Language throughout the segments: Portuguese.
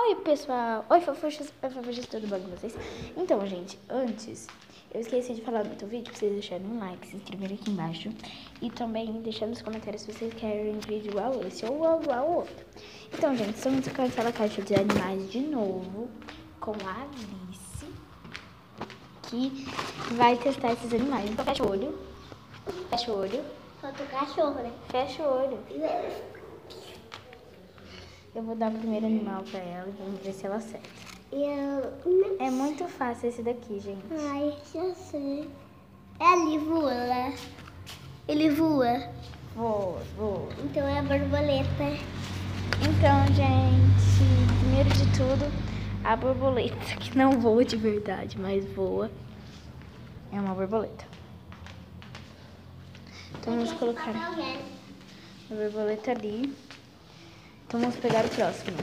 Oi, pessoal! Oi, fofuchas, tudo bom com vocês? Então, gente, antes, eu esqueci de falar no outro vídeo pra vocês deixarem um like, se inscreverem aqui embaixo e também deixar nos comentários se vocês querem um vídeo igual esse ou igual o outro. Então, gente, estamos com aquela caixa de animais de novo, com a Alice, que vai testar esses animais. Então, fecha o olho. Fecha o olho. Falta o cachorro, né? Fecha o olho. Eu vou dar o primeiro animal pra ela e vamos ver se ela acerta. É muito fácil esse daqui, gente. Ai, já sei. Ele voa. Ele voa. Voa. Então é a borboleta. Então, gente, primeiro de tudo, a borboleta, que não voa de verdade, mas voa, é uma borboleta. Então vamos colocar a borboleta ali. Então vamos pegar o próximo.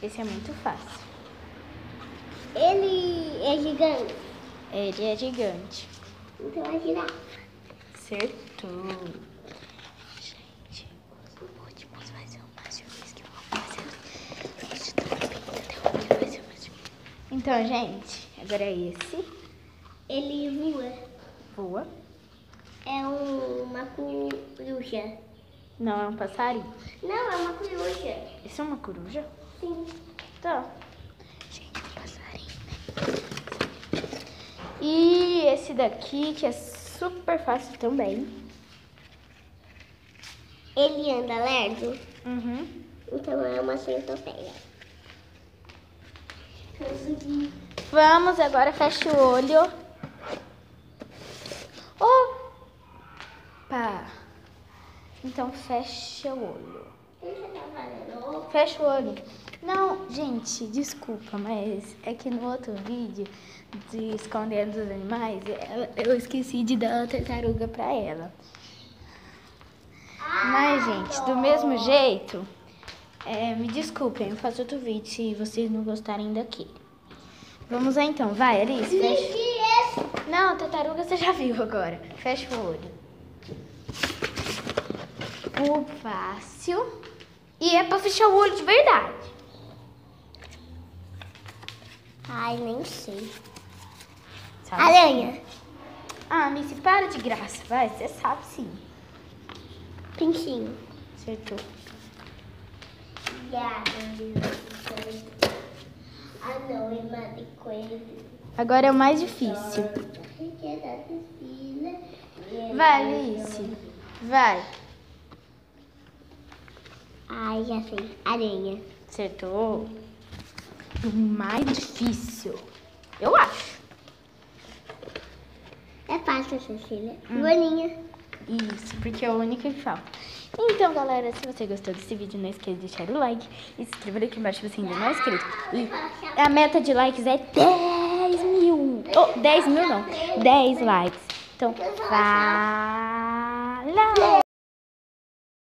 Esse é muito fácil. Ele é gigante. Ele é gigante. Então é girafa. Acertou. Gente, os últimos vai ser o mais difícil que eu vou fazer. Então, gente, agora é esse. Ele voa. Voa. É uma coruja. Não, é um passarinho. Não, é uma coruja. Isso é uma coruja? Sim. Tá. Gente, um passarinho, né? E esse daqui, que é super fácil também. Ele anda lerdo. Uhum. Então é uma centopeia. Vamos, agora fecha o olho. Opa! Então fecha o olho. Fecha o olho. Não, gente, desculpa, mas é que no outro vídeo de escondendo os animais, eu esqueci de dar a tartaruga pra ela. Mas, gente, do mesmo jeito, me desculpem, eu faço outro vídeo se vocês não gostarem daqui. Vamos lá então, vai, Alice, fecha. Não, tartaruga você já viu agora. Fecha o olho. O fácil. E é pra fechar o olho de verdade. Ai, nem sei. Sabe? Aranha. Ah, Missy, para de graça, vai, você sabe sim. Pintinho. Acertou. Ah, não, é uma de coisa. Agora é o mais difícil. Vai, Alice. Vai. Ai, já sei. Aranha. Acertou. O mais difícil, eu acho. É fácil, Cecília. Boninha. Isso, porque é o único que falta. Então, galera, se você gostou desse vídeo, não esqueça de deixar o like e se inscrever aqui embaixo se você ainda não é inscrito. E a meta de likes é 10 mil. Oh, 10 mil não, 10 likes. Então, falou!